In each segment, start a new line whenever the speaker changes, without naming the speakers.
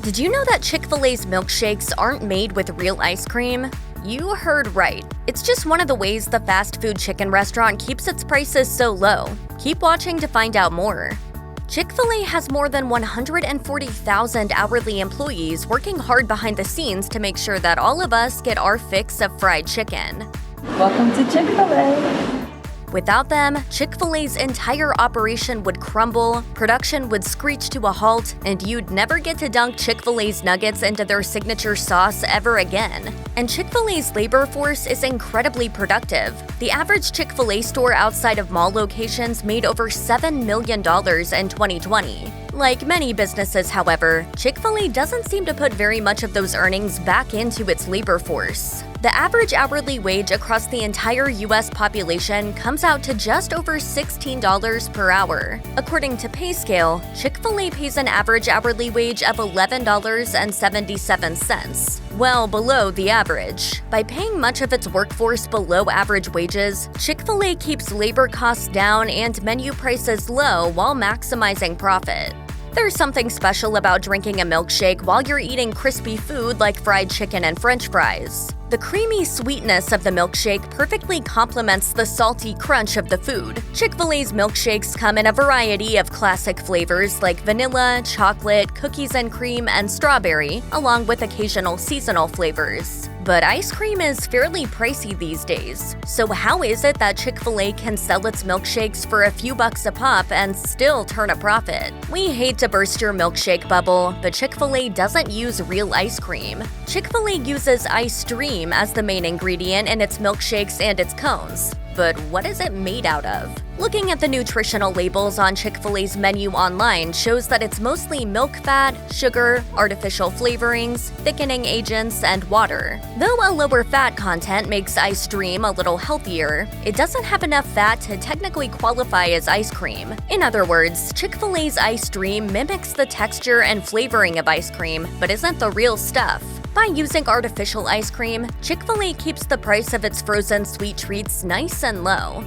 Did you know that Chick-fil-A's milkshakes aren't made with real ice cream? You heard right. It's just one of the ways the fast food chicken restaurant keeps its prices so low. Keep watching to find out more. Chick-fil-A has more than 140,000 hourly employees working hard behind the scenes to make sure that all of us get our fix of fried chicken.
Welcome to Chick-fil-A.
Without them, Chick-fil-A's entire operation would crumble, production would screech to a halt, and you'd never get to dunk Chick-fil-A's nuggets into their signature sauce ever again. And Chick-fil-A's labor force is incredibly productive. The average Chick-fil-A store outside of mall locations made over $7 million in 2020. Like many businesses, however, Chick-fil-A doesn't seem to put very much of those earnings back into its labor force. The average hourly wage across the entire U.S. population comes out to just over $16 per hour. According to PayScale, Chick-fil-A pays an average hourly wage of $11.77, well below the average. By paying much of its workforce below average wages, Chick-fil-A keeps labor costs down and menu prices low while maximizing profit. There's something special about drinking a milkshake while you're eating crispy food like fried chicken and French fries. The creamy sweetness of the milkshake perfectly complements the salty crunch of the food. Chick-fil-A's milkshakes come in a variety of classic flavors like vanilla, chocolate, cookies and cream, and strawberry, along with occasional seasonal flavors. But ice cream is fairly pricey these days. So how is it that Chick-fil-A can sell its milkshakes for a few bucks a pop and still turn a profit? We hate to burst your milkshake bubble, but Chick-fil-A doesn't use real ice cream. Chick-fil-A uses ice cream as the main ingredient in its milkshakes and its cones. But what is it made out of? Looking at the nutritional labels on Chick-fil-A's menu online shows that it's mostly milk fat, sugar, artificial flavorings, thickening agents, and water. Though a lower fat content makes ice cream a little healthier, it doesn't have enough fat to technically qualify as ice cream. In other words, Chick-fil-A's ice cream mimics the texture and flavoring of ice cream, but isn't the real stuff. By using artificial ice cream, Chick-fil-A keeps the price of its frozen sweet treats nice and low.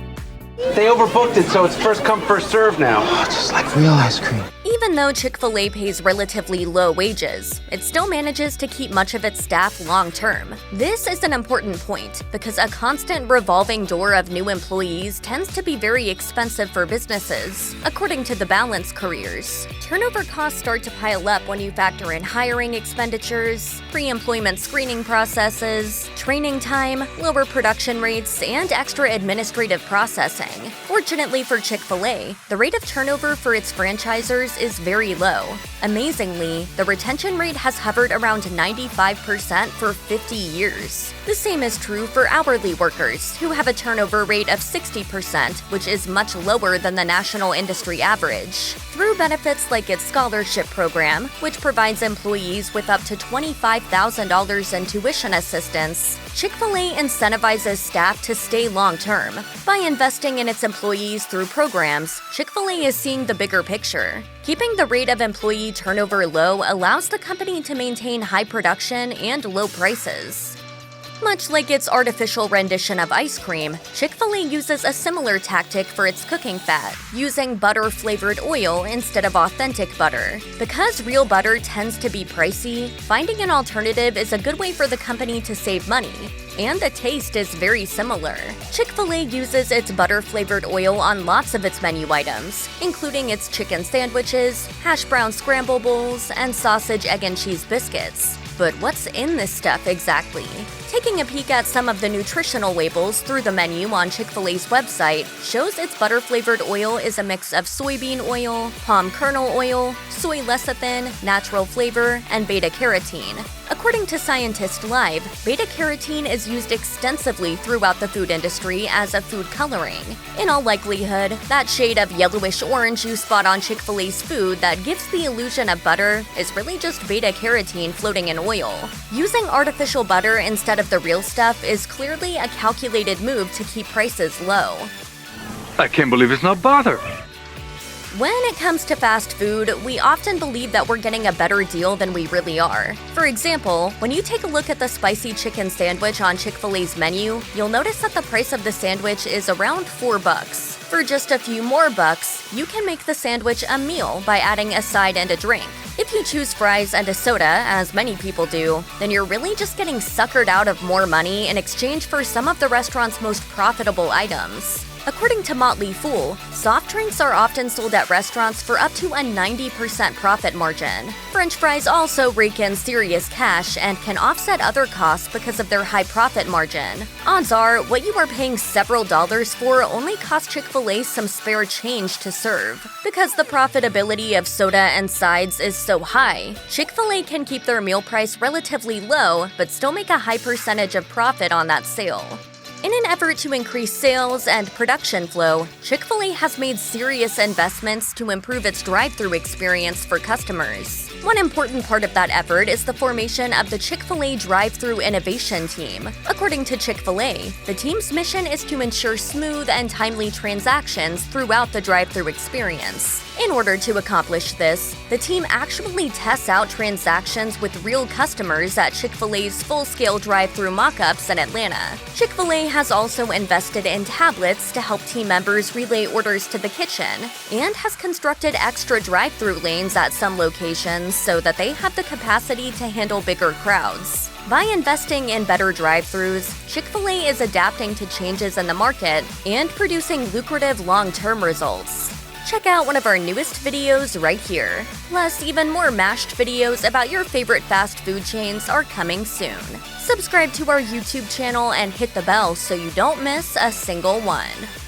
They overbooked it, so it's first come, first serve now.
Just like real ice cream.
Even though Chick-fil-A pays relatively low wages, it still manages to keep much of its staff long-term. This is an important point because a constant revolving door of new employees tends to be very expensive for businesses, according to the Balance Careers. Turnover costs start to pile up when you factor in hiring expenditures, pre-employment screening processes, training time, lower production rates, and extra administrative processing. Fortunately for Chick-fil-A, the rate of turnover for its franchisors is very low. Amazingly, the retention rate has hovered around 95% for 50 years. The same is true for hourly workers, who have a turnover rate of 60%, which is much lower than the national industry average. Through benefits like its scholarship program, which provides employees with up to $25,000 in tuition assistance, Chick-fil-A incentivizes staff to stay long-term. By investing in its employees through programs, Chick-fil-A is seeing the bigger picture. Keeping the rate of employee turnover low allows the company to maintain high production and low prices. Much like its artificial rendition of ice cream, Chick-fil-A uses a similar tactic for its cooking fat, using butter-flavored oil instead of authentic butter. Because real butter tends to be pricey, finding an alternative is a good way for the company to save money. And the taste is very similar. Chick-fil-A uses its butter-flavored oil on lots of its menu items, including its chicken sandwiches, hash brown scramble bowls, and sausage, egg, and cheese biscuits. But what's in this stuff exactly? Taking a peek at some of the nutritional labels through the menu on Chick-fil-A's website shows its butter-flavored oil is a mix of soybean oil, palm kernel oil, soy lecithin, natural flavor, and beta-carotene. According to Scientist Live, beta-carotene is used extensively throughout the food industry as a food coloring. In all likelihood, that shade of yellowish-orange you spot on Chick-fil-A's food that gives the illusion of butter is really just beta-carotene floating in oil. Using artificial butter instead of the real stuff is clearly a calculated move to keep prices low.
I can't believe it's not butter.
When it comes to fast food, we often believe that we're getting a better deal than we really are. For example, when you take a look at the spicy chicken sandwich on Chick-fil-A's menu, you'll notice that the price of the sandwich is around $4. For just a few more bucks, you can make the sandwich a meal by adding a side and a drink. If you choose fries and a soda, as many people do, then you're really just getting suckered out of more money in exchange for some of the restaurant's most profitable items. According to Motley Fool, soft drinks are often sold at restaurants for up to a 90% profit margin. French fries also rake in serious cash and can offset other costs because of their high profit margin. Odds are, what you are paying several dollars for only costs Chick-fil-A some spare change to serve. Because the profitability of soda and sides is so high, Chick-fil-A can keep their meal price relatively low but still make a high percentage of profit on that sale. In an effort to increase sales and production flow, Chick-fil-A has made serious investments to improve its drive-thru experience for customers. One important part of that effort is the formation of the Chick-fil-A drive-thru innovation team. According to Chick-fil-A, the team's mission is to ensure smooth and timely transactions throughout the drive-thru experience. In order to accomplish this, the team actually tests out transactions with real customers at Chick-fil-A's full-scale drive-thru mock-ups in Atlanta. Chick-fil-A has also invested in tablets to help team members relay orders to the kitchen, and has constructed extra drive-thru lanes at some locations so that they have the capacity to handle bigger crowds. By investing in better drive-thrus, Chick-fil-A is adapting to changes in the market and producing lucrative long-term results. Check out one of our newest videos right here. Plus, even more mashed videos about your favorite fast food chains are coming soon. Subscribe to our YouTube channel and hit the bell so you don't miss a single one.